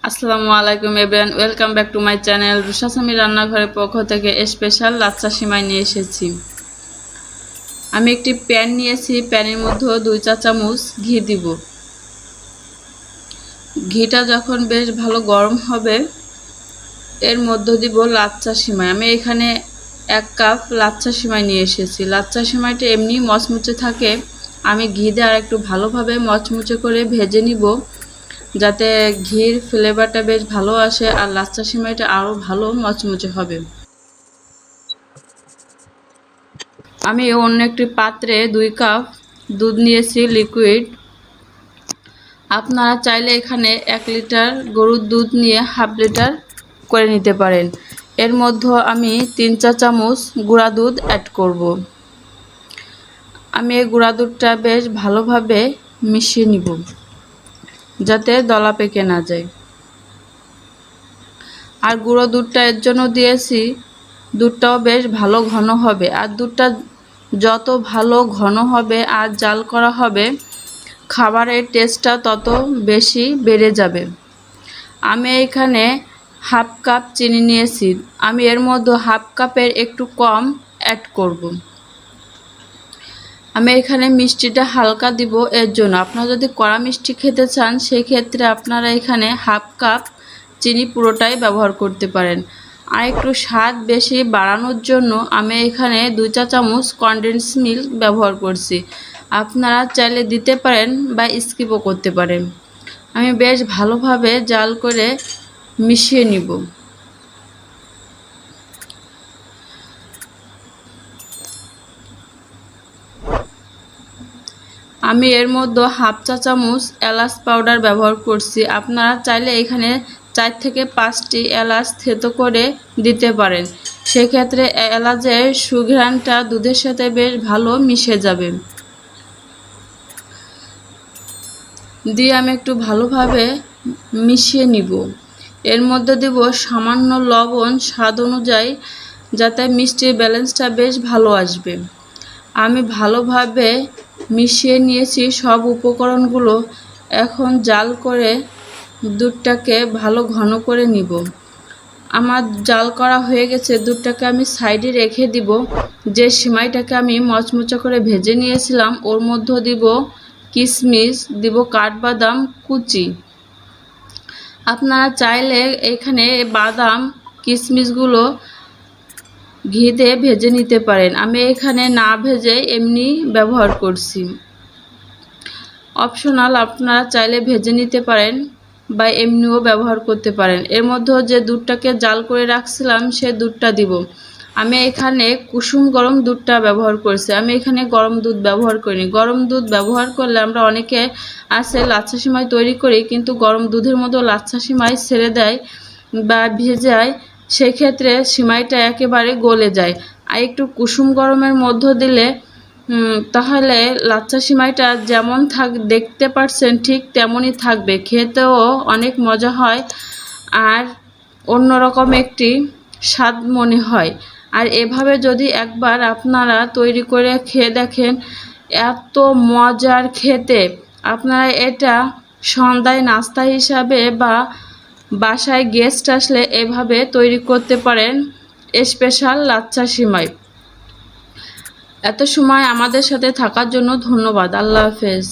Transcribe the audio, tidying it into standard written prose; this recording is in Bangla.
আসসালামু আলাইকুম everyone, welcome back to my channel. Rusha Sami রান্নাঘরের পক্ষ থেকে স্পেশাল লাচ্ছা সিমাই নিয়ে এসেছি। আমি একটি প্যান নিয়েছি, প্যানের মধ্যে 2 চা চামচ ঘি দিব। ঘিটা যখন বেশ ভালো গরম হবে এর মধ্যে দিব লাচ্ছা সিমাই। আমি এখানে 1 কাপ লাচ্ছা সিমাই নিয়ে এসেছি। লাচ্ছা সিমাইটা এমনি মচমুচে থাকে, আমি ঘি দিয়ে আর একটু ভালোভাবে মচমুচে করে ভেজে নিব যাতে ঘির ফ্লেভারটা বেশ ভালো আসে আর লাচ্ছা সিমাইটা আরও ভালো মচমুচে হবে। আমি অন্য একটি পাত্রে 2 কাপ দুধ নিয়েছি লিকুইড। আপনারা চাইলে এখানে 1 লিটার গরুর দুধ নিয়ে হাফ লিটার করে নিতে পারেন। এর মধ্যে আমি 3 চা চামচ গুঁড়া দুধ অ্যাড করব। আমি এই গুঁড়া দুধটা বেশ ভালোভাবে মিশিয়ে নিব যাতে দলা পেকে না যায়। আর গুঁড়ো দুধটা এর জন্য দিয়েছি, দুধটাও বেশ ভালো ঘন হবে। আর দুধটা যত ভালো ঘন হবে আর জাল করা হবে খাবারের টেস্টটা তত বেশি বেড়ে যাবে। আমি এখানে হাফ কাপ চিনি নিয়েছি, আমি এর মধ্যে হাফ কাপের একটু কম অ্যাড করব। আমি এখানে মিষ্টিটা হালকা দিব এর জন্য। আপনারা যদি কড়া মিষ্টি খেতে চান সেই ক্ষেত্রে আপনারা এখানে হাফ কাপ চিনি পুরোটাই ব্যবহার করতে পারেন। আর একটু স্বাদ বেশি বাড়ানোর জন্য আমি এখানে 2 চা চামচ কনডেন্স মিল্ক ব্যবহার করছি। আপনারা চাইলে দিতে পারেন বা স্কিপও করতে পারেন। আমি বেশ ভালোভাবে জাল করে মিশিয়ে নিব। আমি এর মধ্যে হাফ চা চামচ এলাচ পাউডার ব্যবহার করছি। আপনারা চাইলে এখানে 4 থেকে 5টি এলাচ থেতো করে দিতে পারেন, সেক্ষেত্রে এলাচের সুঘ্রাণটা দুধের সাথে বেশ ভালো মিশে যাবে। দিয়ে আমি একটু ভালোভাবে মিশিয়ে নিব। এর মধ্যে দেব সামান্য লবণ স্বাদ অনুযায়ী যাতে মিষ্টির ব্যালেন্সটা বেশ ভালো আসবে। আমি ভালোভাবে মিশিয়ে নিয়েছি সব উপকরণগুলো। এখন জাল করে দুধটাকে ভালো ঘন করে নিব। আমার জাল করা হয়ে গেছে, দুধটাকে আমি সাইডে রেখে দিব। যে সিমাইটাকে আমি মচমচে করে ভেজে নিয়েছিলাম ওর মধ্যে দিব কিশমিশ, দিব কাঠবাদাম কুচি। আপনারা চাইলে এখানে বাদাম কিশমিশগুলো ঘিতে ভেজে নিতে পারেন, আমি এখানে না ভেজে এমনি ব্যবহার করছি। অপশনাল, আপনারা চাইলে ভেজে নিতে পারেন বা এমনিও ব্যবহার করতে পারেন। এর মধ্যে যে দুধটাকে জাল করে রাখছিলাম সে দুধটা দিব। আমি এখানে কুসুম গরম দুধটা ব্যবহার করছি, আমি এখানে গরম দুধ ব্যবহার করিনি। গরম দুধ ব্যবহার করলে আমরা অনেকে আছে লাচ্ছা সিমাই তৈরি করি কিন্তু গরম দুধের মধ্যে লাচ্ছা সিমাই ছেড়ে দেয় বা ভেজায়, সেক্ষেত্রে সিমাইটা একেবারে গলে যায়। আর একটু কুসুম গরমের মধ্য দিলে তাহলে লাচ্ছা সিমাইটা যেমন দেখতে পাচ্ছেন ঠিক তেমনই থাকবে, খেতেও অনেক মজা হয় আর অন্যরকম একটি স্বাদ মনে হয়। আর এভাবে যদি একবার আপনারা তৈরি করে খেয়ে দেখেন এত মজার খেতে। আপনারা এটা সন্ধ্যায় নাস্তা হিসাবে বা বাসায় গেস্ট আসলে এভাবে তৈরি করতে পারেন স্পেশাল লাচ্ছা সিমাই। এত সময় আমাদের সাথে থাকার জন্য ধন্যবাদ। আল্লাহ হাফেজ।